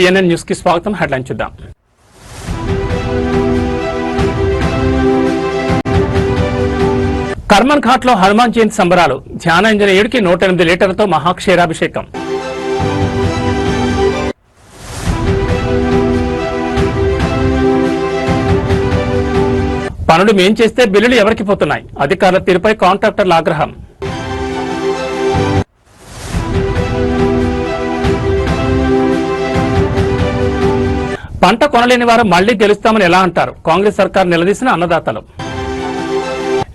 CNN news కి స్వాగతం. Headline చూద్దాం. కర్మన్ ఘాట్ లో హనుమాన్ జయంతి సంబరాలు. ధ్యానాంజనేయుడికి 108 లీటర్లతో మహాక్షీరాభిషేకం. పనులు మేం చేస్తే బిల్లులు ఎవరికి పోతున్నాయి? అధికారుల తీరుపై కాంట్రాక్టర్ల ఆగ్రహం. పంట కొనలేని వారు మళ్లీ గెలుస్తామని ఎలా అంటారు? కాంగ్రెస్ సర్కార్ నిలదీసిన అన్నదాతలు.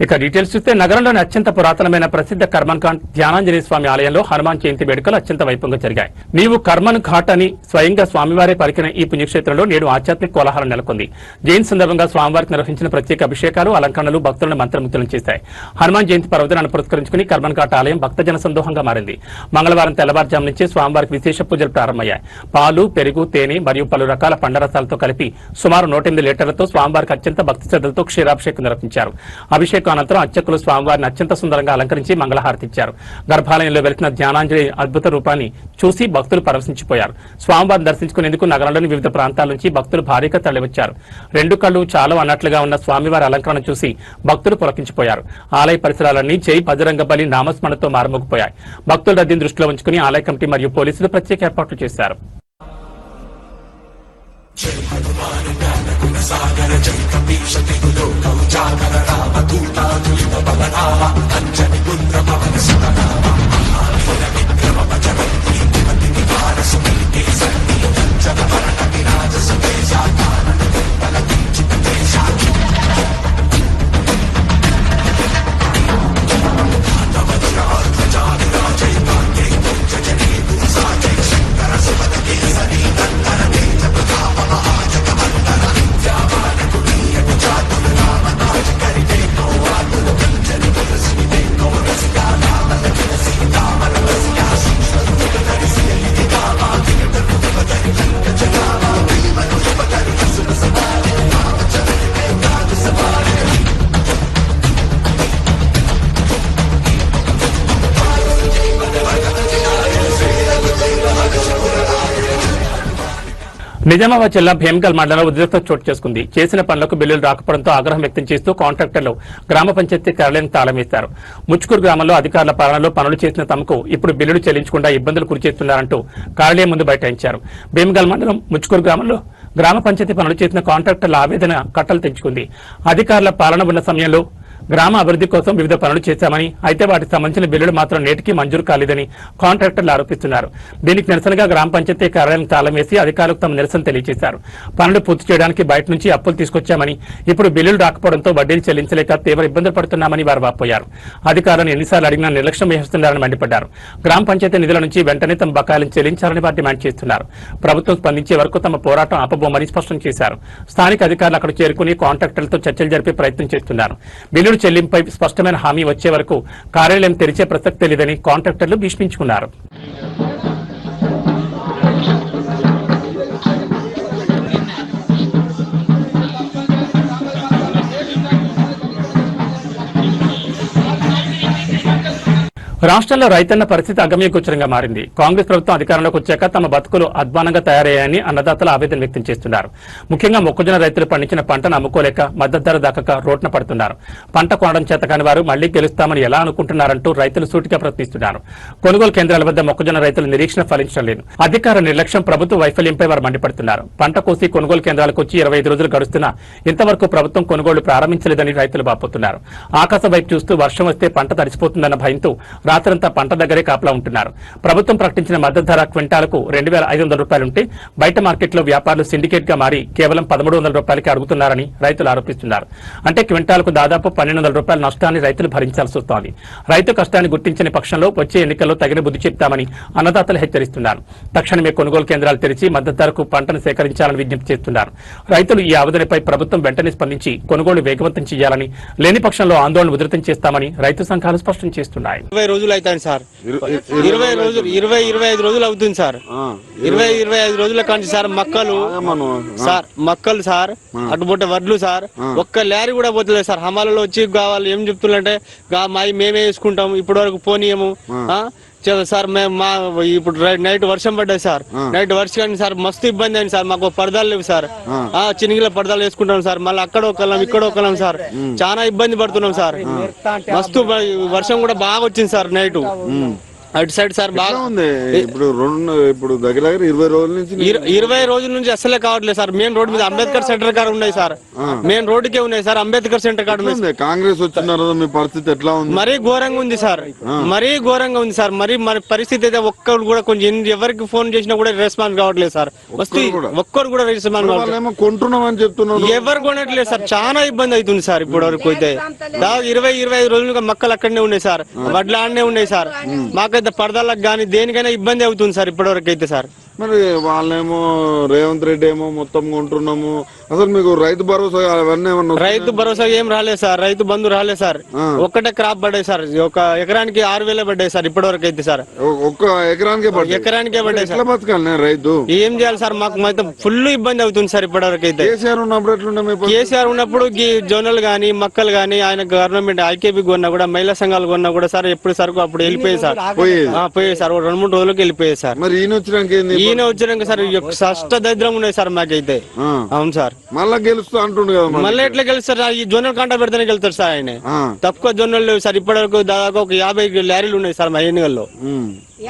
ఇక డీటెయిల్స్ చూస్తే నగరంలోని అత్యంత పురాతనమైన ప్రసిద్ధ కర్మన్ ఘాట్ ధ్యానాంజనేయ స్వామి ఆలయంలో హనుమాన్ జయంతి వేడుకలు అత్యంత వైభవంగా జరిగాయి. నీవు కర్మన్ ఘాట్ అని స్వయంగా స్వామివారే పలికిన ఈ పుణ్యక్షేత్రంలో నేడు ఆధ్యాత్మిక కోలాహలం నెలకొంది. జయంతి సందర్భంగా స్వామివారికి నిర్వహించిన ప్రత్యేక అభిషేకాలు, అలంకరణలు భక్తులను మంత్రముగ్ధులను చేశాయి. హనుమాన్ జయంతి పర్వదినాన్ని పురస్కరించుకుని కర్మన్ ఘాట్ ఆలయం భక్తజన సందోహంగా మారింది. మంగళవారం తెల్లవారుజాము నుంచే స్వామివారికి విశేష పూజలు ప్రారంభమయ్యాయి. పాలు, పెరుగు, తేనె మరియు పలు రకాల పండరసాలతో కలిపి సుమారు 108 లీటర్లతో స్వామివారికి అత్యంత భక్తి శ్రద్ధలతో క్షీరాభిషేకం నిర్వహించారు. అభిషేకం అనంతరం అర్చకులు స్వామివారిని అత్యంత సుందరంగా అలంకరించి మంగళహారతిచ్చారు. గర్భాలయంలో వెలిసిన ధ్యానాంజనేయ అద్భుత రూపాన్ని చూసి భక్తులు పరవశించిపోయారు. స్వామివారిని దర్శించుకునేందుకు నగరంలోని వివిధ ప్రాంతాల నుంచి భక్తులు భారీగా తరలివచ్చారు. 2 కళ్లు చాలు అన్నట్లుగా ఉన్న స్వామివారి అలంకరణ చూసి భక్తులు పులకించిపోయారు. ఆలయ పరిసరాలన్నీ జై బజరంగబలి నామస్మరణతో మారుమోగిపోయాయి. భక్తుల రద్దీని దృష్టిలో ఉంచుకుని ఆలయ కమిటీ మరియు పోలీసులు ప్రత్యేక ఏర్పాట్లు చేశారు. నిజామాబాద్ జిల్లా భీమగల్ మండలంలో ఉద్రిక్తత చోటు చేసుకుంది. చేసిన పనులకు బిల్లులు రాకపోవడంతో ఆగ్రహం వ్యక్తం చేస్తూ కాంట్రాక్టర్లు గ్రామ పంచాయతీ కార్యాలయానికి తాళం వేశారు. ముచ్చుకూరు గ్రామంలో అధికారుల పాలనలో పనులు చేసిన తమకు ఇప్పుడు బిల్లులు చెల్లించకుండా ఇబ్బందులు గురిచేస్తున్నారంటూ కార్యాలయం ముందు బైఠాయించారు. భీమగల్ మండలం ముచ్చుకూరు గ్రామంలో గ్రామ పంచాయతీ పనులు చేసిన కాంట్రాక్టర్ల ఆవేదన కట్టలు తెంచుకుంది. అధికారుల పాలన ఉన్న సమయంలో గ్రామ అభివృద్ధి కోసం వివిధ పనులు చేశామని, అయితే వాటికి సంబంధించిన బిల్లులు మాత్రం నేటికి మంజూరు కాలేదని కాంట్రాక్టర్లు ఆరోపిస్తున్నారు. దీనికి నిరసనగా గ్రామ పంచాయతీ కార్యాలయం తాళం వేసి అధికారులకు తమ నిరసన తెలియజేశారు. పనులు పూర్తి చేయడానికి బయట నుంచి అప్పులు తీసుకొచ్చామని, ఇప్పుడు బిల్లులు రాకపోవడంతో వడ్డీలు చెల్లించలేక తీవ్ర ఇబ్బందులు పడుతున్నామని వారు వాపోయారు. అధికారులను ఎన్నిసార్లు అడిగినా నిర్లక్ష్యం వహిస్తున్నారని మండిపడ్డారు. గ్రామ పంచాయతీ నిధుల నుంచి వెంటనే తమ బకాయిలను చెల్లించాలని వారు డిమాండ్ చేస్తున్నారు. ప్రభుత్వం స్పందించే వరకు తమ పోరాటం ఆపబోమని స్పష్టం చేశారు. స్థానిక అధికారులు అక్కడ చేరుకుని కాంట్రాక్టర్లతో చర్చలు జరిపే ప్రయత్నం చేస్తున్నారు. బిల్లులు చెల్లింపై స్పష్టమైన హామీ వచ్చే వరకు కార్యాలయం తెరిచే ప్రసక్తే లేదని కాంట్రాక్టర్లు భీష్మించుకున్నారు. రాష్ట్రంలో రైతన్న పరిస్థితి అగమ్యగోచరంగా మారింది. కాంగ్రెస్ ప్రభుత్వం అధికారంలోకి వచ్చాక తమ బతుకులు అధ్వానంగా తయారయ్యాయని అన్నదాతలు ఆవేదన వ్యక్తం చేస్తున్నారు. ముఖ్యంగా మొక్కజొన్న రైతులు పండించిన పంటను అమ్ముకోలేక మద్దతు ధర దక్కక రోడ్న పడుతున్నారు. పంట కొనడం చేతకాని వారు మళ్లీ గెలుస్తామని ఎలా అనుకుంటున్నారంటూ రైతులు సూటిగా ప్రశ్నిస్తున్నారు. కొనుగోలు కేంద్రాల వద్ద మొక్కజొన్న రైతుల నిరీక్షణ ఫలించడం లేదు. అధికార నిర్లక్ష్యం, ప్రభుత్వ వైఫల్యంపై వారు మండిపడుతున్నారు. పంట కోసి కొనుగోలు కేంద్రాలకు వచ్చి 25 రోజులు గడుస్తున్నా ఇంతవరకు ప్రభుత్వం కొనుగోలు ప్రారంభించలేదని రైతులు వాపోతున్నారు. ఆకాశం వైపు చూస్తూ వర్షం వస్తే పంట తడిసిపోతుందన్న భయంతో రాత్రంతా పంట దగ్గరే కాపలా ఉంటున్నారు. ప్రభుత్వం ప్రకటించిన మద్దతు ధర క్వింటాలకు 2,500 రూపాయలుంటే బయట మార్కెట్లో వ్యాపారులు సిండికేట్ గా మారి కేవలం 1,300 రూపాయలకి అడుగుతున్నారని రైతులు ఆరోపిస్తున్నారు. అంటే క్వింటాలకు దాదాపు 1,200 రూపాయల నష్టాన్ని రైతులు భరించాల్సి వస్తోంది. రైతు కష్టాన్ని గుర్తించని పక్షంలో వచ్చే ఎన్నికల్లో తగిన బుద్ధి చెప్తామని అన్నదాతలు హెచ్చరిస్తున్నారు. తక్షణమే కొనుగోలు కేంద్రాలు తెరిచి మద్దతు ధరకు పంటను సేకరించాలని విజ్ఞప్తి చేస్తున్నారు. రైతులు ఈ ఆవేదనపై ప్రభుత్వం వెంటనే స్పందించి కొనుగోలు వేగవంతం చేయాలని, లేని పక్షంలో ఆందోళన ఉధృతం చేస్తామని రైతు సంఘాలు స్పష్టం చేస్తున్నాయి. 20 సార్ 25 రోజులు అవుతుంది సార్. 25 రోజుల కానీ సార్ మక్కలు సార్ అటుబొట్ట వడ్లు సార్ ఒక్క లారీ కూడా పోతలేదు సార్. హమాలలో వచ్చి కావాలి ఏం చెప్తున్నారంటే మేమే వేసుకుంటాం, ఇప్పటి వరకు పోనీయము సార్ మేము ఇప్పుడు నైట్ వర్షం పడ్డాయి సార్. నైట్ వర్షం సార్ మస్తు ఇబ్బంది అయింది సార్. మాకు పరదాలు లేవు సార్. చినిగిల పరదాలు వేసుకుంటాం సార్. మళ్ళీ అక్కడ ఒకళ్ళం ఇక్కడ ఒకళ్ళం సార్. చాలా ఇబ్బంది పడుతున్నాం సార్. మస్తు వర్షం కూడా బాగా వచ్చింది సార్ నైట్ అటు సైడ్ సార్. బాగా ఉంది ఇప్పుడు దగ్గర 20 రోజుల నుంచి అసలే కావట్లేదు సార్. మెయిన్ రోడ్ మీద అంబేద్కర్ సెంటర్ కాడ ఉన్నాయి సార్. మెయిన్ రోడ్డుకే ఉన్నాయి సార్. అంబేద్కర్ సెంటర్ కాడ ఉన్నాయి. కాంగ్రెస్ వచ్చిన తర్వాత మీ పరిస్థితి ఎట్లా ఉంది? మరీ ఘోరంగా ఉంది సార్. మరీ ఘోరంగా ఉంది సార్. మరి పరిస్థితి అయితే ఒక్కరు కూడా కొంచెం ఎవరికి ఫోన్ చేసినా కూడా రెస్పాన్స్ కావట్లేదు సార్. ఒక్కరు కూడా రెస్పాన్స్ కావట్లేదు. కొంటున్నాం అని చెప్తున్నారు. ఎవరు కొనట్లేదు సార్. చాలా ఇబ్బంది అవుతుంది సార్. ఇప్పటి వరకు అయితే 20-25 రోజులుగా మొక్కలు అక్కడనే ఉన్నాయి సార్. వడ్లు ఆడనే ఉన్నాయి సార్. మాకైతే పరదాలకు గానీ దేనికైనా ఇబ్బంది అవుతుంది సార్ ఇప్పటి వరకు అయితే సార్. మరి వాళ్ళేమో రేవంత్ రెడ్డి ఏమో మొత్తం కొంటున్నాము. అసలు మీకు రైతు భరోసా అవన్నీ ఏమన్నా? రైతు భరోసా ఏం రాలేదు సార్. రైతు బంధు రాలేదు సార్. ఒక్కటే క్రాప్ పడ్డాయి సార్. ఒక ఎకరానికి 6,000 పడ్డాయి సార్ ఇప్పటి వరకు అయితే సార్. ఒక్క ఎకరానికే పడ్డాయి సార్. బతకాలి రైతు ఏం చేయాలి సార్? మాకు అయితే ఫుల్ ఇబ్బంది అవుతుంది సార్ ఇప్పటి వరకు అయితే. కేసీఆర్ ఉన్నప్పుడు ఎట్లుండే? కేసీఆర్ ఉన్నప్పుడు జోనల్ గానీ మక్కలు గానీ ఆయన గవర్నమెంట్ ఐకేపీ కొన్నా కూడా మహిళా సంఘాలు కొన్నా కూడా సార్ ఎప్పుడు సరుకు అప్పుడు వెళ్ళిపోయాయి సార్. పోయేది సార్. 2-3 రోజులకి వెళ్ళిపోయాయి సార్. మరి ఈయన వచ్చినాక సార్ అష్ట దరిద్రం ఉన్నాయి సార్ మాకైతే. అవును సార్. మళ్ళా గెలుస్తా అంటుండు కదా. మళ్ళీ ఎట్లా గెలుస్తారు సార్? ఈ జోనల్ కాంటా పెడితేనే గెలుస్తారు సార్ ఆయన. తక్కువ జోనల్ లేవు సార్. ఇప్పటి వరకు దాదాపు ఒక 50 లారీలు ఉన్నాయి సార్ మా ఎన్నికల్లో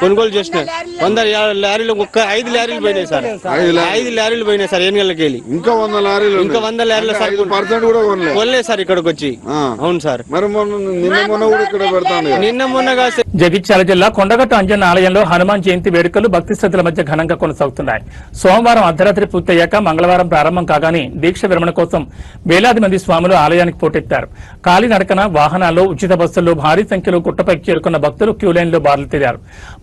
కొనుగోలు చేసినాయి. 100 లారీలు ఒక్క 5 లారీలు పోయినాయి సార్. 5 లారీలు పోయినాయి సార్ ఎన్నికలకి వెళ్ళి. ఇంకా 100 లారీలు సార్ కొనలేదు సార్ ఇక్కడికి వచ్చి. అవును సార్. మరి నిన్న మొన్నగా జగిత్యాల జిల్లా కొండగట్టు అంజన్న ఆలయంలో హనుమాన్ జయంతి వేడుకలు భక్తి శ్రద్ధల మధ్య ఘనంగా కొనసాగుతున్నాయి. సోమవారం అర్ధరాత్రి పూర్తయ్యాక మంగళవారం ప్రారంభం కాగానే దీక్ష విరమణ కోసం వేలాది మంది స్వాములు ఆలయానికి పోటెత్తారు. కాలినడకన వాహనాల్లో ఉచిత బస్సుల్లో భారీ సంఖ్యలో గుట్టపైకి చేరుకున్న భక్తులు క్యూలైన్లో బారులు తీరారు.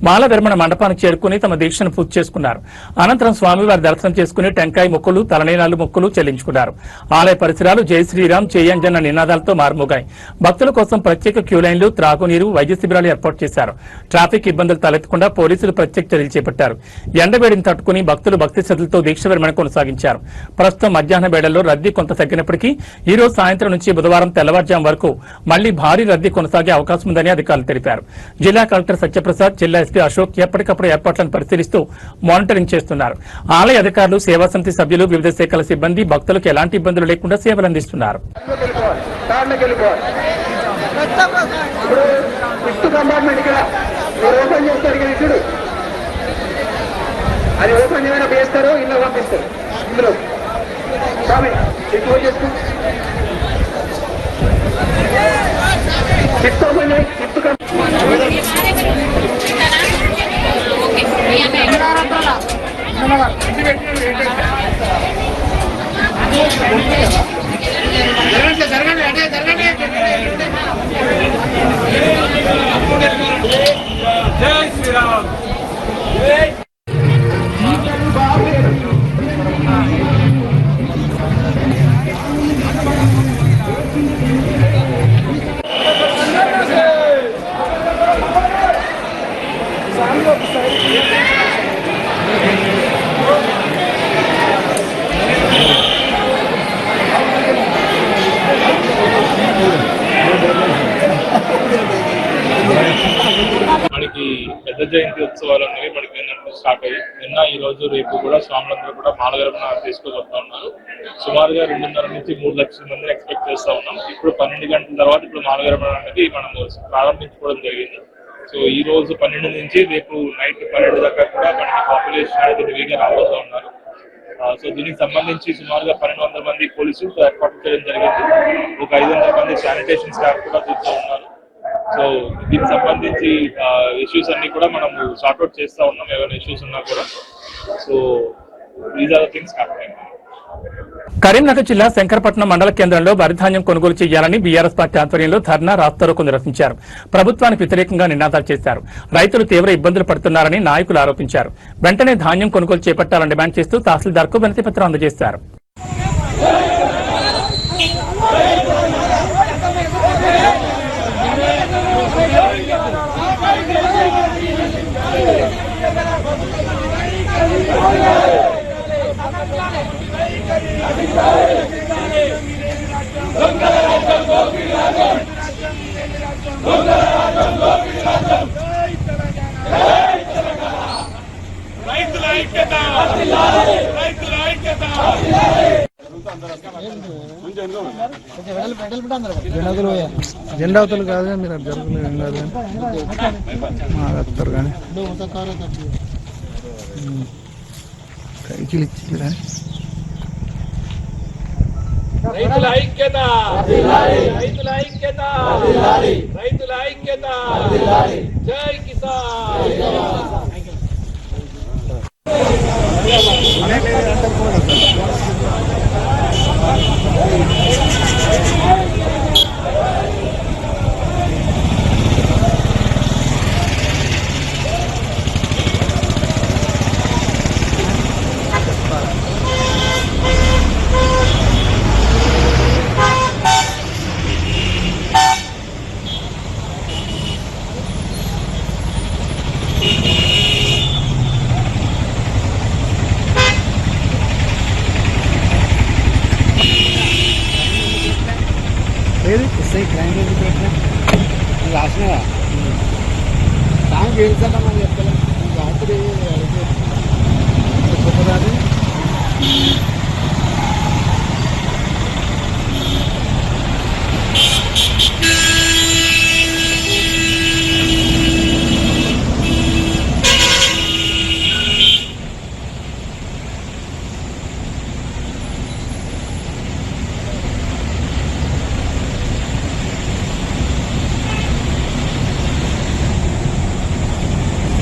మాల విరమణ మండపానికి చేరుకుని తమ దీక్షను పూర్తి చేసుకున్నారు. అనంతరం స్వామివారి దర్శనం చేసుకుని టెంకాయ మొక్కులు తలనీలాలు మొక్కులు చెల్లించుకున్నారు. ఆలయ పరిసరాలు జై శ్రీరామ్ చేయంజన్న నినాదాలతో మారుమోగాయి. భక్తుల కోసం ప్రత్యేక క్యూలైన్లు త్రాగునీరు వైద్య శిబిరాలు ఏర్పాటు చేశారు. ట్రాఫిక్ ఇబ్బందులు తలెత్తకుండా పోలీసులు ప్రత్యేక చర్యలు చేపట్టారు. ఎండవేడిని తట్టుకుని భక్తులు భక్తి శ్రద్ధలతో దీక్ష విరమణ కొనసాగించారు. ప్రస్తుతం మధ్యాహ్న వేళల్లో రద్దీ కొంత తగ్గినప్పటికీ ఈ రోజు సాయంత్రం నుంచి బుధవారం తెల్లవారుజాము వరకు మళ్లీ భారీ రద్దీ కొనసాగే అవకాశం ఉందని అధికారులు తెలిపారు. జిల్లా కలెక్టర్ సత్యప్రసాద్, జిల్లా ఎస్పీ అశోక్ ఎప్పటికప్పుడు ఏర్పాట్లను పరిశీలిస్తూ మానిటరింగ్ చేస్తున్నారు. ఆలయ అధికారులు, సేవా సమితి సభ్యులు, వివిధ శాఖల సిబ్బంది భక్తులకు ఎలాంటి ఇబ్బందులు లేకుండా సేవలు అందిస్తున్నారు. అది ఓపెన్ చేయమైనా చేస్తారు, ఇల్లు పంపిస్తారు. ఇందులో స్వామి ఎక్కువ చేస్తూ జై శ్రీరామ్. మనకి పెద్ద జయంతి ఉత్సవాలు అనేవి మనకి నిన్న స్టార్ట్ అయ్యి నిన్న ఈ రోజు రేపు కూడా స్వాములందరూ కూడా మాల విరమణ తీసుకువస్తా ఉన్నారు. సుమారుగా 2.5 నుంచి 3 లక్షల మందిని ఎక్స్పెక్ట్ చేస్తా ఉన్నాం. ఇప్పుడు 12 గంటల తర్వాత ఇప్పుడు మాల విరమణ అనేది మనము ప్రారంభించుకోవడం జరిగింది. సో ఈ రోజు 12 నుంచి రేపు నైట్ 12 దాకా కూడా మనకి పాపులేషన్ అనేది హెవీగా రాబోతూ ఉన్నారు. సో దీనికి సంబంధించి సుమారుగా 1200 మంది పోలీసులు ఏర్పాటు చేయడం జరిగింది. ఒక 500 మంది శానిటేషన్ స్టాఫ్ కూడా చూస్తూ ఉన్నారు. సో దీనికి సంబంధించి ఇష్యూస్ అన్ని కూడా మనం సార్ట్అవుట్ చేస్తా ఉన్నాం, ఏమైనా ఇష్యూస్ ఉన్నా కూడా. So these are the things happening. Karimnagar జిల్లా శంకరపట్నం మండల కేంద్రంలో వరిధాన్యం కొనుగోలు చేయాలని బీఆర్ఎస్ పార్టీ ఆధ్వర్యంలో ధర్నా రాస్తారోకో నిర్వహించారు. ప్రభుత్వానికి వ్యతిరేకంగా నినాదాలు చేశారు. రైతులు తీవ్ర ఇబ్బందులు పడుతున్నారని నాయకులు ఆరోపించారు. వెంటనే ధాన్యం కొనుగోలు చేపట్టాలని డిమాండ్ చేస్తూ తహసీల్దార్కు వినతి పత్రం అందజేశారు. జెండావతలు కాదు మీరు జరుగుతుంది ఏం కాదు మాట్లాడతారు కానీ కైకిలు ఇచ్చింది కానీ రైతుల ఐక్యత రైతుల ఐక్యత రైతుల ఐక్యత జై కిసాన్. ఏది ఎస్ఐ క్రైమ్ రాసినా దానికి ఏం సార్ మనం చెప్తాం రాత్రి గొప్పదాన్ని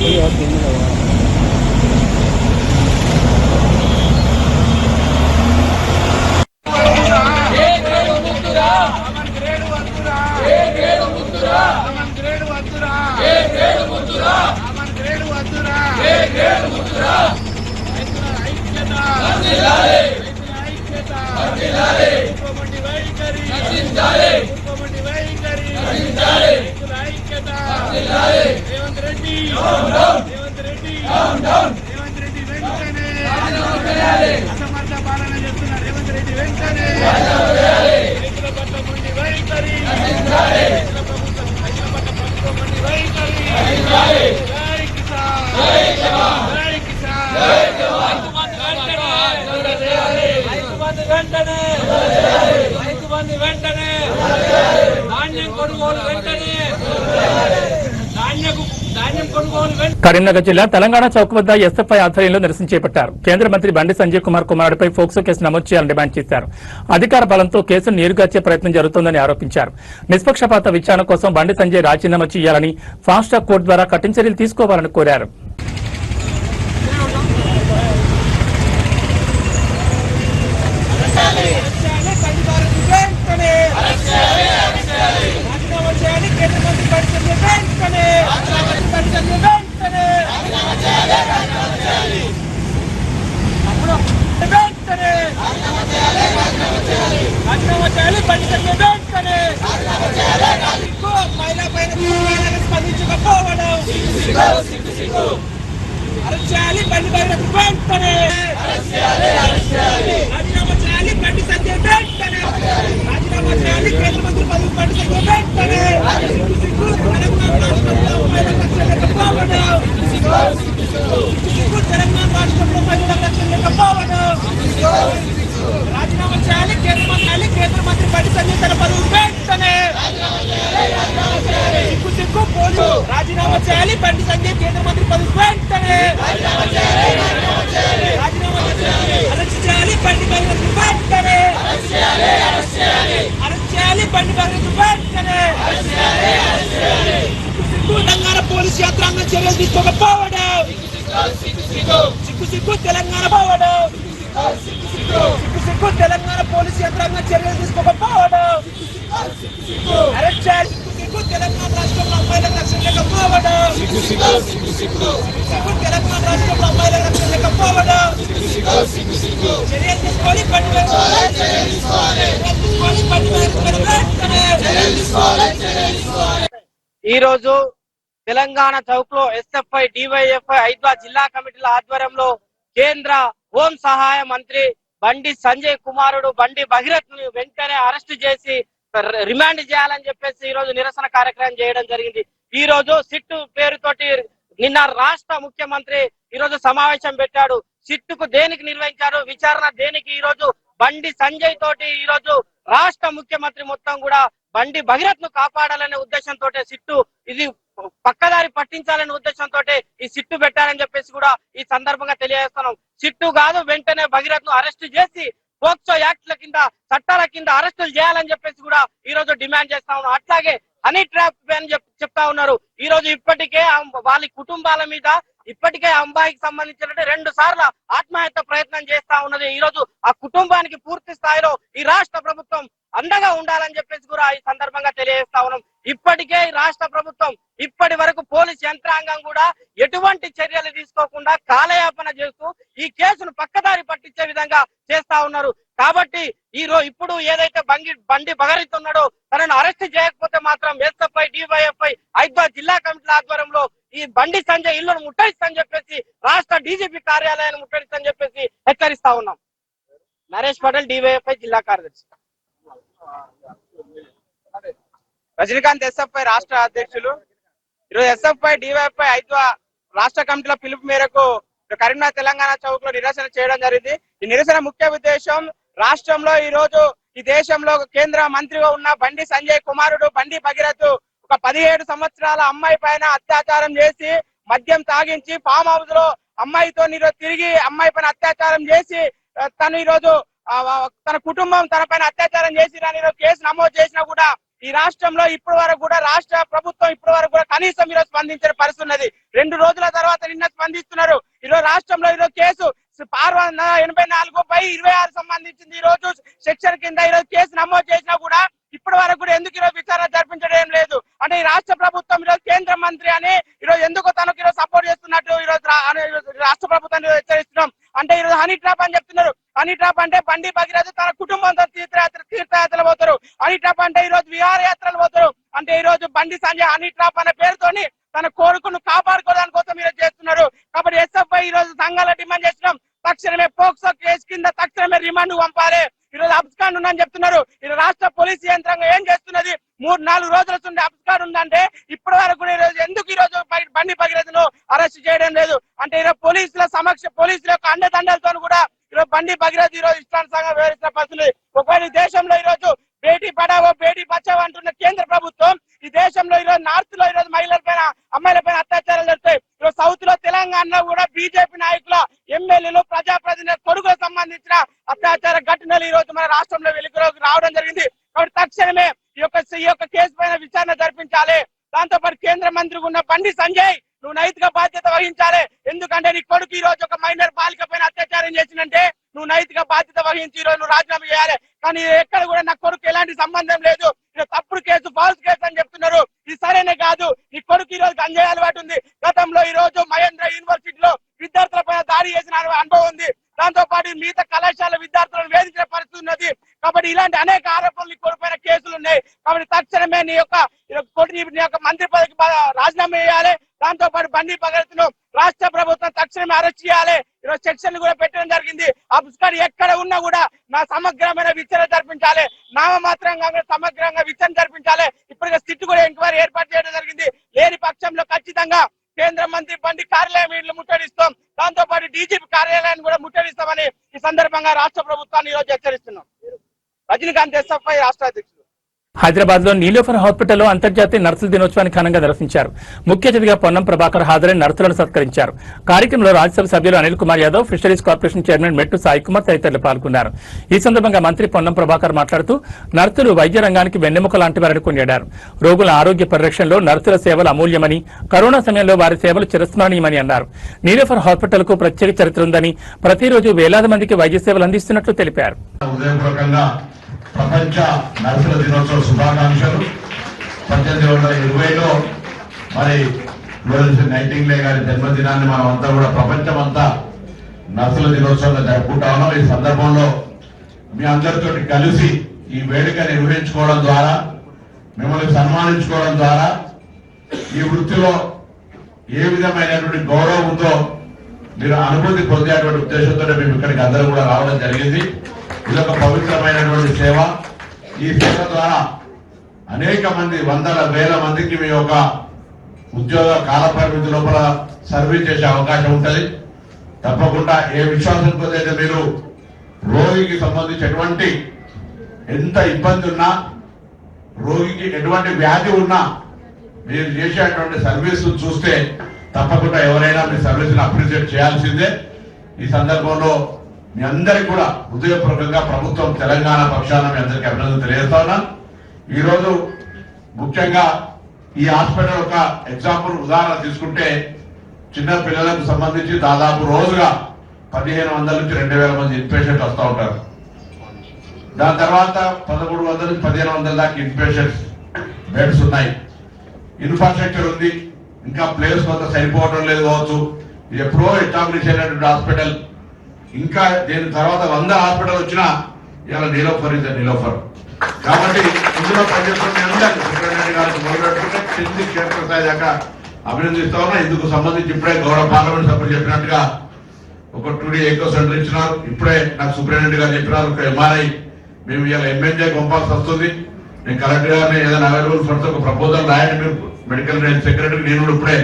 రేవంత్ రెడ్డి అసమర్థ పాలన చేస్తున్నారు. రేవంత్ రెడ్డి వెంటనే రైతుల పట్ల మొండి వైఖరి, రైతుల పట్ల మొండి వైఖరి. జై కిసాన్, జై కిసాన్. రైతు బంధు వెంటనే, రైతు బంధు వెంటనే, ధాన్యం కొనుగోలు వెంటనే, ధాన్యం కొనుగోలు వెంటనే. కరీంనగర్ జిల్లా తెలంగాణ చౌక్ వద్ద ఎస్ఎఫ్ఐ ఆధ్వర్యంలో నిరసన చేపట్టారు. కేంద్ర మంత్రి బండి సంజయ్ కుమార్ కుమారుడిపై ఫోక్సో కేసు నమోదు చేయాలని డిమాండ్ చేశారు. అధికార బలంతో కేసును నీరుగార్చే ప్రయత్నం జరుగుతోందని ఆరోపించారు. నిష్పక్షపాత విచారణ కోసం బండి సంజయ్ రాజీనామా చేయాలని ఫాస్ట్ ట్రాక్ కోర్టు ద్వారా కఠిన చర్యలు తీసుకోవాలని కోరారు. అరెస్టాలి బండి బైరక్ వెంటనే, రాజీనామా చేయాలి బండి సంజయ్ వెంటనే, రాజీనామా చేయాలి కేంద్ర మంత్రి పదవి బండి సంజయ్ వెంటనే. తెలంగాణ రాష్ట్రంలో మహిళల రక్షణ లేకపోవడం, తెలంగాణ రాష్ట్రంలో మహిళల రక్షణ లేకపోవడం. రాజీనామా చేయాలి కేంద్ర మంత్రి బండి సంజయ్ తన పదవి వెంటనే. సిగ్గు పోలీసు రాజీనామా చేయాలి బండి సంజయ్ కేంద్ర మంత్రి పదవి వెంటనే. రాజీనామా చేయాలి అరెస్ట్ చేయాలి బండి బైరక్ వెంటనే, అరెస్ట్ చేయాలి బండి బైరక్ వెంటనే. తెలంగాణ పోలీసు యంత్రాంగం చర్యలు తీసుకోకపోవడం, సిగ్గు తెలంగాణ పోవడం, సిగ్గు తెలంగాణ పోలీసు యంత్రాంగం చర్యలు తీసుకోకపోవడం. అరెస్ట్ చేయాలి తెలంగాణ రాష్ట్రంలో అమ్మాయిలకు రక్షణ లేకపోవడం, తెలంగాణ రాష్ట్రంలో అమ్మాయిలకు రక్షణ లేకపోవడం. చర్యలు తీసుకొని ఈ రోజు తెలంగాణ చౌక్ లో ఎస్ఎఫ్ఐ డివైఎఫ్ఐ హైదరాబాద్ జిల్లా కమిటీల ఆధ్వర్యంలో కేంద్ర హోం సహాయ మంత్రి బండి సంజయ్ కుమారుడు బండి భగీరథ్ ను వెంటనే అరెస్ట్ చేసి రిమాండ్ చేయాలని చెప్పేసి ఈ రోజు నిరసన కార్యక్రమం చేయడం జరిగింది. ఈ రోజు సిట్టు పేరుతోటి నిన్న రాష్ట్ర ముఖ్యమంత్రి ఈ రోజు సమావేశం పెట్టాడు. సిట్టుకు దేనికి నిర్వహించారు, విచారణ దేనికి? ఈ రోజు బండి సంజయ్ తోటి ఈ రోజు రాష్ట్ర ముఖ్యమంత్రి మొత్తం కూడా బండి భగీరథ్ ను కాపాడాలనే ఉద్దేశంతో సిట్టు ఇది పక్కదారి పట్టించాలనే ఉద్దేశంతో ఈ సిట్టు పెట్టారని చెప్పేసి కూడా ఈ సందర్భంగా తెలియజేస్తున్నాం. సిట్టు కాదు, వెంటనే భగీరథ్ ను అరెస్ట్ చేసి పోక్సో యాక్ట్ల కింద, చట్టాల కింద అరెస్టులు చేయాలని చెప్పేసి కూడా ఈ రోజు డిమాండ్ చేస్తా ఉన్నాం. అట్లాగే హనీ ట్రాప్ అని చెప్తా ఉన్నారు. ఈ రోజు ఇప్పటికే వాళ్ళ కుటుంబాల మీద ఇప్పటికే అమ్మాయికి సంబంధించిన 2 సార్లు ఆత్మహత్య ప్రయత్నం చేస్తా ఉన్నది. ఈ రోజు ఆ కుటుంబానికి పూర్తి స్థాయిలో ఈ రాష్ట్ర ప్రభుత్వం అండగా ఉండాలని చెప్పేసి కూడా ఈ సందర్భంగా తెలియజేస్తా ఉన్నాం. ఇప్పటికే రాష్ట్ర ప్రభుత్వం ఇప్పటి వరకు పోలీస్ యంత్రాంగం కూడా ఎటువంటి చర్యలు తీసుకోకుండా కాలయాపన చేస్తూ ఈ కేసును పక్కదారి పట్టించే విధంగా చేస్తా ఉన్నారు. కాబట్టి ఇప్పుడు ఏదైతే బండి భగీరథ్ ఉన్నాడో తనను అరెస్ట్ చేయకపోతే మాత్రం ఎస్ఎఫ్ఐ డివైఎఫ్ఐ హైదరాబాద్ జిల్లా కమిటీల ఆధ్వర్యంలో ఈ బండి సంజయ్ ఇల్లును ముట్టడిస్తని చెప్పేసి రాష్ట్ర డీజీపీ కార్యాలయాన్ని ముట్టడిస్తని చెప్పేసి హెచ్చరిస్తా ఉన్నాం. నరేష్ పటేల్, డివైఎఫ్ఐ జిల్లా కార్యదర్శి. రజనీకాంత్ ఎస్ఎఫ్ఐ రాష్ట్ర అధ్యక్షులు. ఈరోజు ఎస్ఎఫ్ఐ డివైఎఫ్ఐ హైదరాబాద్ రాష్ట్ర కమిటీల పిలుపు మేరకు కరీంనగర్ తెలంగాణ చౌక్ లో నిరసన చేయడం జరిగింది. ఈ నిరసన ముఖ్య ఉద్దేశం, రాష్ట్రంలో ఈ రోజు ఈ దేశంలో కేంద్ర మంత్రిగా ఉన్న బండి సంజయ్ కుమారుడు బండి భగీరథ్ ఒక 17 సంవత్సరాల అమ్మాయి పైన అత్యాచారం చేసి మద్యం తాగించి ఫామ్ హౌస్ లో అమ్మాయితో తిరిగి అమ్మాయి పైన అత్యాచారం చేసి తను ఈ రోజు తన కుటుంబం తన పైన అత్యాచారం చేసి కేసు నమోదు చేసినా కూడా ఈ రాష్ట్రంలో ఇప్పటి వరకు కూడా రాష్ట్ర ప్రభుత్వం ఇప్పటి వరకు కూడా కనీసం ఈరోజు స్పందించిన పరిస్థితి ఉన్నది. 2 రోజుల తర్వాత నిన్న స్పందిస్తున్నారు. ఈరోజు రాష్ట్రంలో ఈరోజు కేసు 684/26 సంబంధించింది. ఈ రోజు సెక్షన్ కింద ఈరోజు కేసు నమోదు చేసినా కూడా ఇప్పటి వరకు కూడా ఎందుకు ఈరోజు విచారణ జరిపించడం లేదు? అంటే ఈ రాష్ట్ర ప్రభుత్వం ఈరోజు కేంద్ర మంత్రి అని ఈరోజు ఎందుకు తనకు ఈరోజు సపోర్ట్ చేస్తున్నట్టు ఈరోజు రాష్ట్ర ప్రభుత్వాన్ని హెచ్చరిస్తున్నాం. అంటే ఈరోజు హనీ ట్రాప్ అని చెప్తున్నారు. హనీ ట్రాప్ అంటే బండి భగీరథ్ తన కుటుంబంతో తీర్థయాత్రలు పోతారు. హనీ ట్రాప్ అంటే ఈ రోజు విహారయాత్రలు పోతారు. అంటే ఈ రోజు బండి సంజయ్ హనీ ట్రాప్ అనే పేరుతోని తన కొడుకును కాపాడుకోవడానికి కోసం మీరు చేస్తున్నారు. కాబట్టి ఎస్ఎఫ్ఐ ఈ రోజు సంఘాల డిమాండ్ చేస్తున్నాం. తక్షణమే పోక్సో కేసు కింద తక్షణమే రిమాండ్ పంపాలి. ఈరోజు అబ్స్కాండ్ ఉందని చెప్తున్నారు. ఈరోజు రాష్ట్ర పోలీసు యంత్రాంగం ఏం చేస్తున్నది? 3-4 రోజుల నుండి అబ్స్కాండ్ ఉందంటే ఇప్పటి వరకు ఎందుకు ఈ రోజు బండి భగీరథ్ ను అరెస్ట్ చేయడం లేదు? అంటే ఈరోజు పోలీసుల యొక్క అండదండలతో కూడా ఈరోజు బండి భగీరథ్ ఈ రోజు ఇష్టానుసారంగా వ్యవహరిస్తున్న పరిస్థితులు. ఒకవేళ ఈ దేశంలో ఈ రోజు బేటీ పడావో బేటీ బచావో అంటున్న కేంద్ర ప్రభుత్వం ఈ దేశంలో ఈరోజు నార్త్ లో ఈరోజు మహిళల పైన అమ్మాయిల పైన అత్యాచారాలు జరుగుతాయి. ఈరోజు సౌత్ లో తెలంగాణలో కూడా బీజేపీ నాయకుల ఎమ్మెల్యేలు ప్రజాప్రతినిధుల కొడుకులకు సంబంధించిన అత్యాచార ఘటనలు ఈ రోజు మన రాష్ట్రంలో వెలుగులోకి రావడం జరిగింది. కాబట్టి తక్షణమే ఈ యొక్క కేసు పైన విచారణ జరిపించాలి. దాంతో పాటు కేంద్ర మంత్రి ఉన్న బండి సంజయ్ నువ్వు నైతిక బాధ్యత వహించాలి. ఎందుకంటే నీ కొడుకు ఈ రోజు ఒక మైనర్ బాలిక పైన అత్యాచారం చేసినంటే నువ్వు నైతిక బాధ్యత వహించి ఈ రోజు నువ్వు రాజీనామా చేయాలి. కానీ ఎక్కడ కూడా నా కొడుకు ఎలాంటి సంబంధం లేదు, తప్పుడు కేసు, ఫాల్స్ కేసు అని చెప్తున్నారు. ఇది సరైన కాదు. నీ కొడుకు ఈ రోజు గంజాయి అలవాటు ఉంది. గతంలో ఈ రోజు మహేంద్ర యూనివర్సిటీలో విద్యార్థుల పైన దాడి చేసిన అనుభవం ఉంది. దాంతో పాటు మిగతా కళాశాల విద్యార్థులను వేధించిన పరిస్థితి ఉన్నది. కాబట్టి ఇలాంటి అనేక ఆరోపణలు నీ కొడుకు పైన కేసులు ఉన్నాయి. కాబట్టి తక్షణమే నీ యొక్క మంత్రి పదవికి రాజీనామా చేయాలి. దాంతో పాటు బండి భగీరథ్ ను రాష్ట్ర ప్రభుత్వం తక్షణమే అరెస్ట్ చేయాలి. ఈరోజు సెక్షన్లు కూడా పెట్టడం జరిగింది. అబ్స్కాండ్ ఎక్కడ ఉన్నా కూడా నా సమగ్రమైన విచారణ జరిపించాలి. నామమాత్రంగా సమగ్రంగా విచారణ జరిపించాలి. ఇప్పటికే సిట్ కూడా ఎంక్వైరీ ఏర్పాటు చేయడం జరిగింది. లేని పక్షంలో ఖచ్చితంగా కేంద్ర మంత్రి బండి కార్యాలయం ఇళ్లు ముట్టడిస్తాం. దాంతో పాటు డీజీపీ కార్యాలయాన్ని కూడా ముట్టడిస్తామని ఈ సందర్భంగా రాష్ట్ర ప్రభుత్వాన్ని ఈ రోజు హెచ్చరిస్తున్నాం. రజనీకాంత్ ఎస్ఎఫ్ఐ రాష్ట్ర అధ్యక్షుడు. హైదరాబాద్ లో నీలోఫర్ హాస్పిటల్లో అంతర్జాతీయ నర్సుల దినోత్సవాన్ని ఘనంగా నిర్వహించారు. ముఖ్య అతిథిగా పొన్నం ప్రభాకర్ హాజరై నర్సులను సత్కరించారు. కార్యక్రమంలో రాజ్యసభ సభ్యులు Anil Kumar Yadav, fisheries corporation chairman మెట్టు సాయి కుమార్ తదితరులు పాల్గొన్నారు. ఈ సందర్భంగా మంత్రి పొన్నం ప్రభాకర్ మాట్లాడుతూ నర్సులు వైద్య రంగానికి వెన్నెముక లాంటి వారని కొనియాడారు. రోగుల ఆరోగ్య పరిరక్షణలో నర్సుల సేవలు అమూల్యమని, కరోనా సమయంలో వారి సేవలు చిరస్మరణీయమని అన్నారు. నీలోఫర్ హాస్పిటల్ కు ప్రత్యేక చరిత్ర ఉందని, ప్రతిరోజు వేలాది మందికి వైద్య సేవలు అందిస్తున్నట్లు తెలిపారు. ప్రపంచ నర్సుల దినోత్సవ శుభాకాంక్షలు. 1820లో మరి ఫ్లోరెన్స్ నైటింగేల్ గారి జన్మదినాన్ని మనం అంతా కూడా ప్రపంచమంతా నర్సుల దినోత్సవంగా జరుపుకుంటా ఉన్నాం. ఈ సందర్భంలో మీ అందరితో కలిసి ఈ వేడుక నిర్వహించుకోవడం ద్వారా, మిమ్మల్ని సన్మానించుకోవడం ద్వారా ఈ వృత్తిలో ఏ విధమైనటువంటి గౌరవం ఉందో మీరు అనుభూతి పొందేటువంటి ఉద్దేశంతో మేము ఇక్కడికి అందరూ కూడా రావడం జరిగింది. ఇదొక పవిత్రమైనటువంటి సేవ. ఈ సేవ ద్వారా అనేక మంది, వందల వేల మందికి మీ యొక్క ఉద్యోగ కాల పరిమితి లోపల సర్వీస్ చేసే అవకాశం ఉంటుంది. తప్పకుండా ఏ విశ్వాసంతో అయితే మీరు రోగికి సంబంధించి ఎటువంటి ఎంత ఇబ్బంది ఉన్నా, రోగికి ఎటువంటి వ్యాధి ఉన్నా మీరు చేసేటువంటి సర్వీస్ చూస్తే తప్పకుండా ఎవరైనా మీ సర్వీస్ని అప్రిషియేట్ చేయాల్సిందే. ఈ సందర్భంలో మీ అందరికీ కూడా హృదయపూర్వకంగా ప్రభుత్వం తెలంగాణ పక్షాన మీ అందరికీ అభినందనలు తెలియజేస్తా ఉన్నాను. ఈరోజు ముఖ్యంగా ఈ హాస్పిటల్ ఒక ఎగ్జాంపుల్ ఉదాహరణ తీసుకుంటే చిన్న పిల్లలకు సంబంధించి దాదాపు రోజుగా 1500 నుంచి 2000 మంది ఇన్పేషెంట్ వస్తూ ఉంటారు. దాని తర్వాత 1300 నుంచి 1500 దాకా ఇన్పేషెంట్స్ బెడ్స్ ఉన్నాయి. ఇన్ఫ్రాస్ట్రక్చర్ ఉంది, ఇంకా ప్లేస్ కొంత సరిపోవడం లేదు కావచ్చు. ఇది ఎప్పుడో ఎస్టాబ్లిష్ అయినటువంటి హాస్పిటల్. ఇంకా దీని తర్వాత 100 హాస్పిటల్ వచ్చినా ఇలా నీలోఫర్ ఇస్ నీలోఫర్. కాబట్టి ఇందులో పనిచేస్తున్న అందరూ సుబ్రహ్మణ్యం గారికి మొదలుపెట్టుకుంటే కింది క్షేత్రస్థాయి దాకా అభినందిస్తా ఉన్నా. ఇందుకు సంబంధించి ఇప్పుడే గౌరవ పార్లమెంట్ సభ్యులు చెప్పినట్టుగా ఒక 2D ఎకో సెంటర్ ఇచ్చినారు. ఇప్పుడే నాకు సుబ్రహ్మణ్యం గారు చెప్పినారు ఒక MRI మేము ఇలా MNJ పంపాల్సి వస్తుంది. నేను కలెక్టర్ గారిని ఏదైనా అవైలబుల్ ఫండ్స్ ఒక ప్రపోజల్ రాయండి మీరు మెడికల్ సెక్రటరీ. నేను కూడా ఇప్పుడే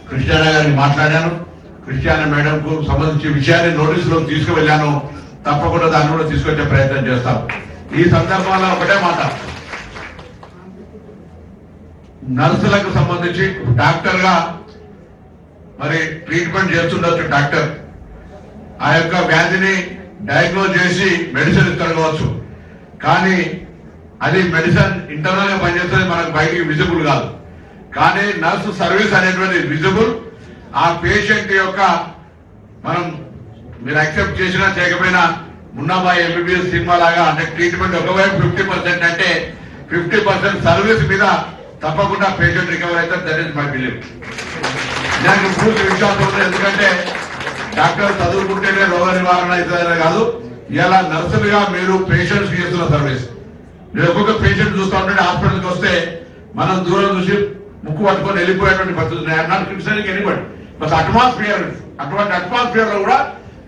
క్రిస్టియానా గారిని మాట్లాడాను. క్రిస్టియానా మేడం కు సంబంధించి విషయాన్ని నోటీసులో తీసుకువెళ్ళాను. తప్పకుండా దాన్ని కూడా తీసుకొచ్చే ప్రయత్నం చేస్తాం. ఈ సందర్భంలో ఒకటే మాట, నర్సులకు సంబంధించి డాక్టర్ గా మరి ట్రీట్మెంట్ చేస్తుండొచ్చు. డాక్టర్ ఆ యొక్క వ్యాధిని డయాగ్నోజ్ చేసి మెడిసిన్ ఇస్తారు కావచ్చు, కానీ అది మెడిసిన్ ఇంటర్నల్ గా పనిచేస్తుంది, మనకు బయటికి విజిబుల్ కాదు. కానీ నర్సు సర్వీస్ అనేటువంటి విజిబుల్. ఆ పేషెంట్ యొక్క మనం మీరు యాక్సెప్ట్ చేసినా చేయకపోయినా మున్నాబాయి MBBS సినిమా లాగా అంటే ట్రీట్మెంట్ ఒకవైపు 50% అంటే 50% సర్వీస్ మీద తప్పకుండా పేషెంట్ రికవర్ అవుతారు. That is my believe. నాకు పూర్తి విశ్వాసం ఉంది. ఎందుకంటే డాక్టర్ చదువుకుంటేనే రోగ నివారణ అవుతుందనే కాదు, ఇలా నర్సులుగా మీరు పేషెంట్స్ చేస్తున్న సర్వీస్. మీరు ఒక్కొక్క పేషెంట్ చూస్తూ ఉంటే హాస్పిటల్కి వస్తే మనం దూరం చూసి ముక్కు పట్టుకొని వెళ్ళిపోయేటువంటి పరిస్థితి. Not criticizing anybody, but atmosphere, అటువంటి అట్మాస్ఫియర్ లో కూడా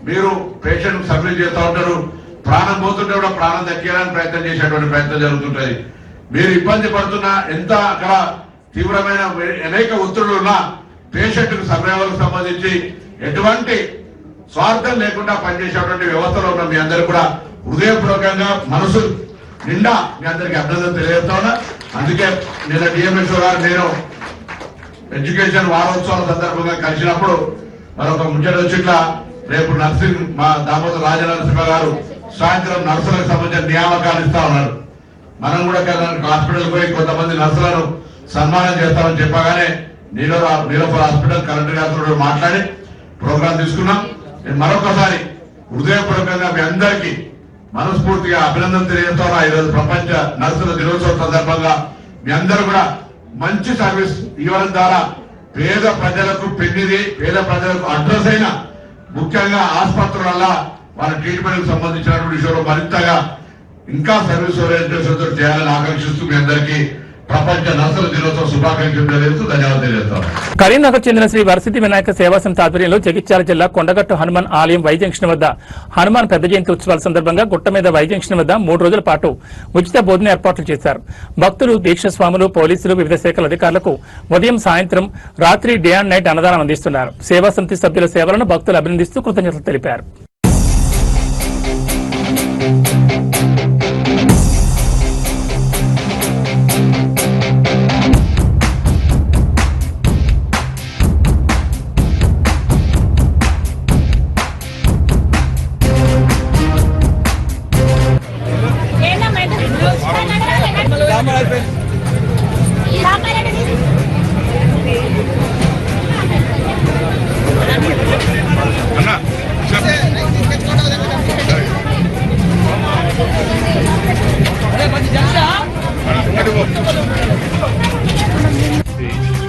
మీరు పేషెంట్ సర్వీస్ చేస్తూ ఉంటారు. ప్రాణం పోతుంటే కూడా ప్రాణం దక్కేయడానికి ప్రయత్నం చేసేటువంటి ప్రయత్నం జరుగుతుంటది. మీరు ఇబ్బంది పడుతున్నా, ఎంత అక్కడ తీవ్రమైన అనేక ఒత్తిళ్లు ఉన్నా పేషెంట్ కు సర్వైవల్కి సంబంధించి ఎటువంటి స్వార్థం లేకుండా పనిచేసేటువంటి వ్యవస్థలో ఉన్న మీ అందరూ కూడా హృదయపూర్వకంగా మనసు నిండా మీ అందరికి అభినందన తెలియజేస్తా ఉన్నా. అందుకే నిన్న డిఎంఎస్ఓ గారు నేను ఎడ్యుకేషన్ వారోత్సవాల సందర్భంగా కలిసినప్పుడు మరొక ముచ్చట వచ్చిట్లా రేపు నర్సింగ్ మా దామోదర్ రాజనరసింహ గారు సాయంత్రం నర్సులకు సంబంధించిన నియామకాలు ఇస్తా ఉన్నారు. మనం కూడా హాస్పిటల్ పోయి కొంతమంది నర్సులను సన్మానం చేస్తామని చెప్పగానే నీలోఫర్ హాస్పిటల్ కలెక్టర్ గారితో మాట్లాడి ప్రోగ్రాం తీసుకున్నాం. నేను మరొకసారి హృదయపూర్వకంగా మీ అందరికీ మనస్ఫూర్తిగా అభినందన తెలియజేస్తున్నా. ఈరోజు ప్రపంచ నర్సుల దినోత్సవం సందర్భంగా మీ అందరూ కూడా మంచి సర్వీస్ ఇవ్వడం ద్వారా పేద ప్రజలకు పెన్నిది, పేద ప్రజలకు అడ్రస్ అయిన ముఖ్యంగా ఆసుపత్రుల వాళ్ళ ట్రీట్మెంట్ కు సంబంధించినటువంటి విషయంలో మరింతగా ఇంకా సర్వీస్ ఓరియంటేషన్ తో చేయాలని ఆకాంక్షిస్తూ మీ అందరికీ ప్రపంచ నర్సుల దినోత్సవ శుభాకాంక్షలు తెలియజేస్తూ ధన్యవాదాలు తెలియజేస్తాం. కరీంనగర్ చెందిన శ్రీ వరసిద్ధి వినాయక సేవా సంస్థ ఆధ్వర్యంలో జగిత్యాల జిల్లా కొండగట్టు హనుమాన్ ఆలయం వై జంక్షన్ వద్ద హనుమాన్ పెద్ద జయంతి ఉత్సవాల సందర్భంగా గుట్ట మీద వై జంక్షన్ వద్ద 3 రోజుల పాటు ఉచిత భోజన ఏర్పాట్లు చేశారు. భక్తులు, దీక్ష స్వాములు, పోలీసులు, వివిధ శాఖల అధికారులకు ఉదయం, సాయంత్రం, రాత్రి, డే అండ్ నైట్ అన్నదానం అందిస్తున్నారు. సేవా సమితి సభ్యుల సేవలను భక్తులు అభినందిస్తూ కృతజ్ఞతలు తెలిపారు.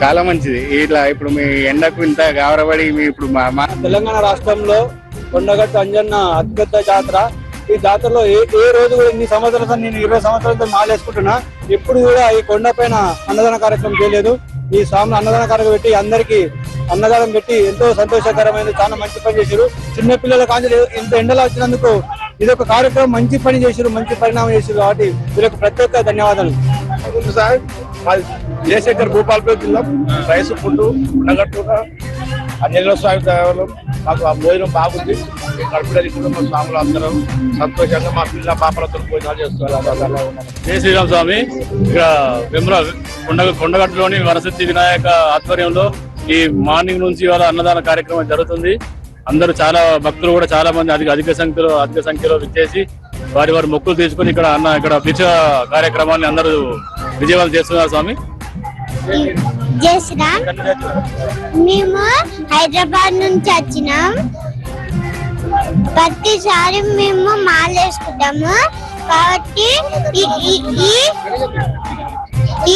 చాలా మంచిది. ఇట్లా ఇప్పుడు మీ ఎండకు ఇంత గావరబడి మీ ఇప్పుడు మా తెలంగాణ రాష్ట్రంలో కొండగట్టు అంజన్న అతిపెద్ద జాతర. ఈ జాతరలో ఏ రోజు కూడా ఇన్ని సంవత్సరాలతో నేను 20 సంవత్సరాలతో మాలేసుకుంటున్నా, ఎప్పుడు కూడా ఈ కొండ పైన అన్నదాన కార్యక్రమం చేయలేదు. ఈ స్వామి అన్నదాన కార్యక్రమం పెట్టి అందరికి అన్నదానం పెట్టి ఎంతో సంతోషకరమైన చాలా మంచి పని చేశారు. చిన్నపిల్లల కాంతి ఇంత ఎండలో వచ్చినందుకు ఇది ఒక కార్యక్రమం మంచి పని చేశారు, మంచి పరిణామం చేశారు. కాబట్టి వీళ్ళకి ప్రత్యేక ధన్యవాదాలు. జయశంకర్ భూపాలపల్లి జిల్లా రైస్ ఫుడ్ ఉండగట్టు ఆంజనేయ స్వామి సేవలు మాకు ఆ భోజనం బాగుంది. కడుపులో మా స్వాములు అందరం సంతోషంగా మా పిల్ల పాపలతో భోజనాలు చేస్తున్నారు. జై శ్రీరామ్ స్వామి. ఇక్కడ వెమ్రా కొండగట్టులోని వరసిద్ధి వినాయక ఆధ్వర్యంలో ఈ మార్నింగ్ నుంచి ఇవాళ అన్నదాన కార్యక్రమం జరుగుతుంది. అందరూ చాలా భక్తులు కూడా చాలా మంది అధిక సంఖ్యలో విచ్చేసి వారి మొక్కులు తీసుకుని ఇక్కడ దీక్ష కార్యక్రమాన్ని అందరూ విజయవంతం చేస్తున్నారు. స్వామి జై శ్రీరామ్. మేము హైదరాబాద్ నుంచి వచ్చినాం. ప్రతిసారి మేము మాలేసుకుంటాము కాబట్టి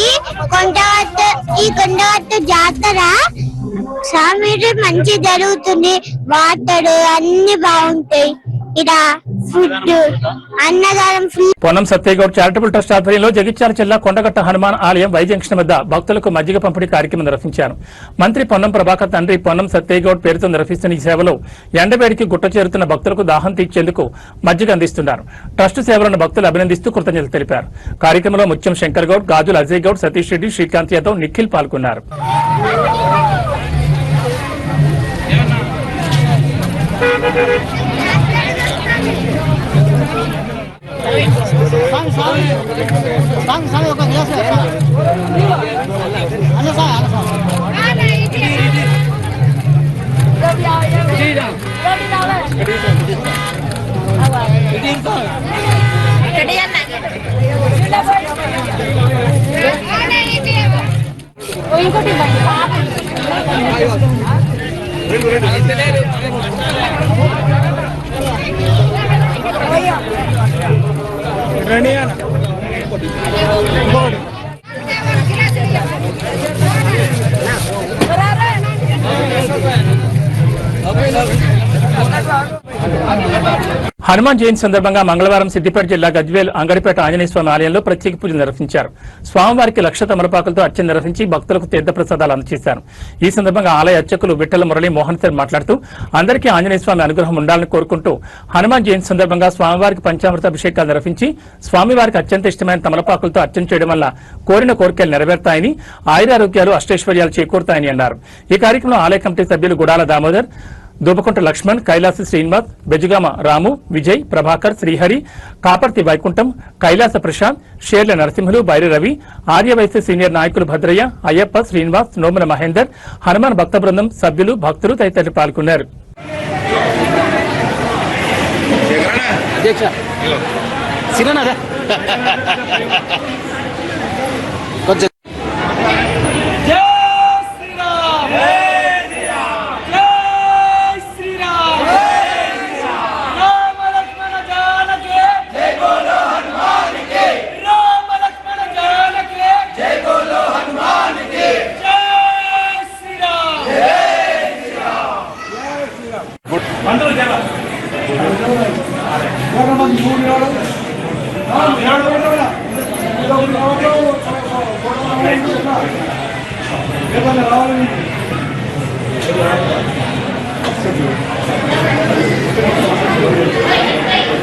ఈ కొండగట్టు జాతర స్వామి మంచి జరుగుతుంది. వాటర్ అన్ని బాగుంటాయి. ఇక్కడ ఫుడ్ అన్నదానం free. Ponnam Satya Goud charitable trust ఆధ్వర్యంలో జగిత్యాల జిల్లా కొండగట్ట హనుమాన్ ఆలయం వై జంక్షన్ వద్ద భక్తులకు మజ్జిగ పంపిణీ కార్యక్రమం నిర్వహించారు. మంత్రి పొన్నం ప్రభాకర్ తండ్రి పొన్నం సత్యగౌడ్ పేరుతో నిర్వహిస్తున్న ఈ సేవలో ఎండవేడికి గుట్ట చేరుతున్న భక్తులకు దాహం తీర్చేందుకు మజ్జిగ అందిస్తున్నారు. ట్రస్ట్ సేవలను భక్తులు అభినందిస్తూ కృతజ్ఞతలు తెలిపారు. కార్యక్రమంలో ముత్యం శంకర్ గౌడ్, గాజుల అజయ్ గౌడ్, సతీష్ రెడ్డి, శ్రీకాంత్ యాదవ్, నిఖిల్ పాల్గొన్నారు. హనుమాన్ జయంతి సందర్భంగా మంగళవారం సిద్దిపేట జిల్లా గజ్వేల్ అంగడిపేట ఆంజనేయ స్వామి ఆలయంలో ప్రత్యేక పూజలు నిర్వహించారు. స్వామివారికి 1,00,000 తమలపాకులతో అర్చన నిర్వహించి భక్తులకు తీర్థప్రసాదాలు అందజేశారు. ఈ సందర్భంగా ఆలయ అర్చకులు విఠల మురళి మోహన్ సార్ మాట్లాడుతూ అందరికీ ఆంజనేయ స్వామి అనుగ్రహం ఉండాలని కోరుకుంటూ హనుమాన్ జయంతి సందర్భంగా స్వామివారికి పంచామృత అభిషేకాలు నిర్వహించి స్వామివారికి అత్యంత ఇష్టమైన తమలపాకులతో అర్చన చేయడం వల్ల కోరిన కోరికలు నెరవేరుతాయని, ఆయురారోగ్యాలు అష్టైశ్వర్యాలు చేకూరుతాయని అన్నారు. ఈ కార్యక్రమంలో ఆలయ కమిటీ సభ్యులు గుడాల దామోదర్, దూపకుంట లక్ష్మణ్, కైలాస శ్రీనివాస్, బెజగామ రాము, విజయ్, ప్రభాకర్, శ్రీహరి, కాపర్తి వైకుంఠం, కైలాస ప్రశాంత్, షేర్ల నరసింహులు, బైరి రవి, ఆర్యవైశ్య సీనియర్ నాయకులు భద్రయ్య, అయ్యప్ప, శ్రీనివాస్, నోముల మహేందర్, హనుమాన్ భక్త బృందం సభ్యులు, భక్తులు తదితరులు పాల్గొన్నారు.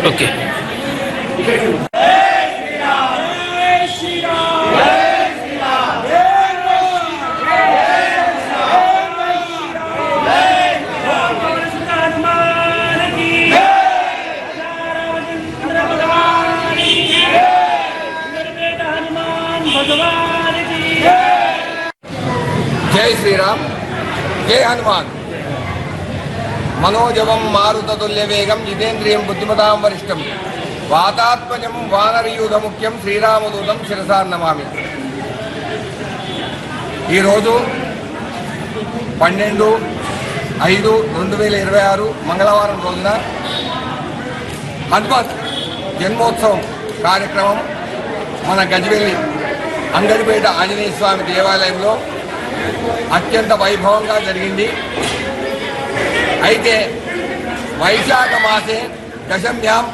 ఓకే. జై శ్రీరామ్. జై హనుమాన్. మనోజవం మారుతతుల్య వేగం జితేంద్రియం బుద్ధిమతాం వరిష్టం వాతాత్మజం వానరయూధ ముఖ్యం శ్రీరామదూతం శిరసాన్నమామి. ఈరోజు 12/5/2026 మంగళవారం రోజున హనుమత్ జన్మోత్సవం కార్యక్రమం మన గజ్వేలి అంగడిపేట ఆంజనేయ స్వామి దేవాలయంలో అత్యంత వైభవంగా జరిగింది. అయితే వైశాఖ మాసే దశమ్యాం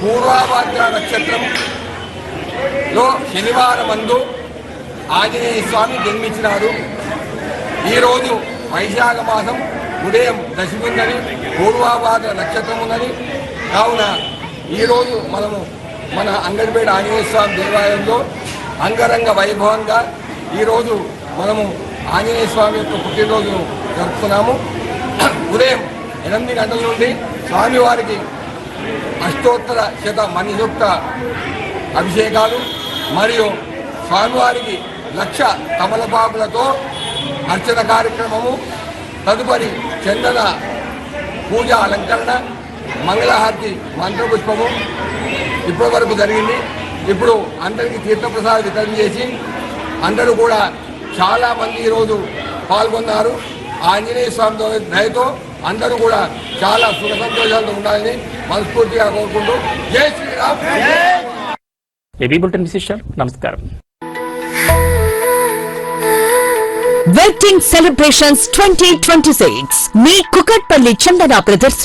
పూర్వాభాద్ర నక్షత్రంలో శనివారం మందు ఆంజనేయ స్వామి జన్మించినారు. ఈరోజు వైశాఖ మాసం ఉదయం దశమి ఉన్నది, పూర్వాభాద్ర నక్షత్రం ఉన్నది. కావున ఈరోజు మనము మన అంగడిపేట ఆంజనేయ స్వామి దేవాలయంలో అంగరంగ వైభవంగా ఈరోజు మనము ఆంజనేయ స్వామి యొక్క పుట్టినరోజును జరుపుకున్నాము. ఉదయం 8 గంటల నుండి స్వామివారికి అష్టోత్తర శత మణిసూక్త అభిషేకాలు మరియు స్వామివారికి 1,00,000 తమలపాకులతో అర్చన కార్యక్రమము, తదుపరి చందన పూజ అలంకరణ, మంగళహారతి మంత్రపుష్పము ఇప్పటి వరకు జరిగింది. ఇప్పుడు అందరికీ తీర్థప్రసాద వితరణ చేసి అందరూ కూడా చాలా మంది ఈరోజు పాల్గొన్నారు. ఆంజనేయ స్వామి దయతో అందరూ కూడా చాలా సుఖ సంతోషాలతో ఉండాలని మనస్ఫూర్తిగా కోరుకుంటూ జై శ్రీరామ్. ఏబీ బులెటిన్ విశేషాలు. నమస్కారం. వెడ్డింగ్ సెలబ్రేషన్స్ 2026 మీ కుకట్పల్లి చందన బ్రదర్స్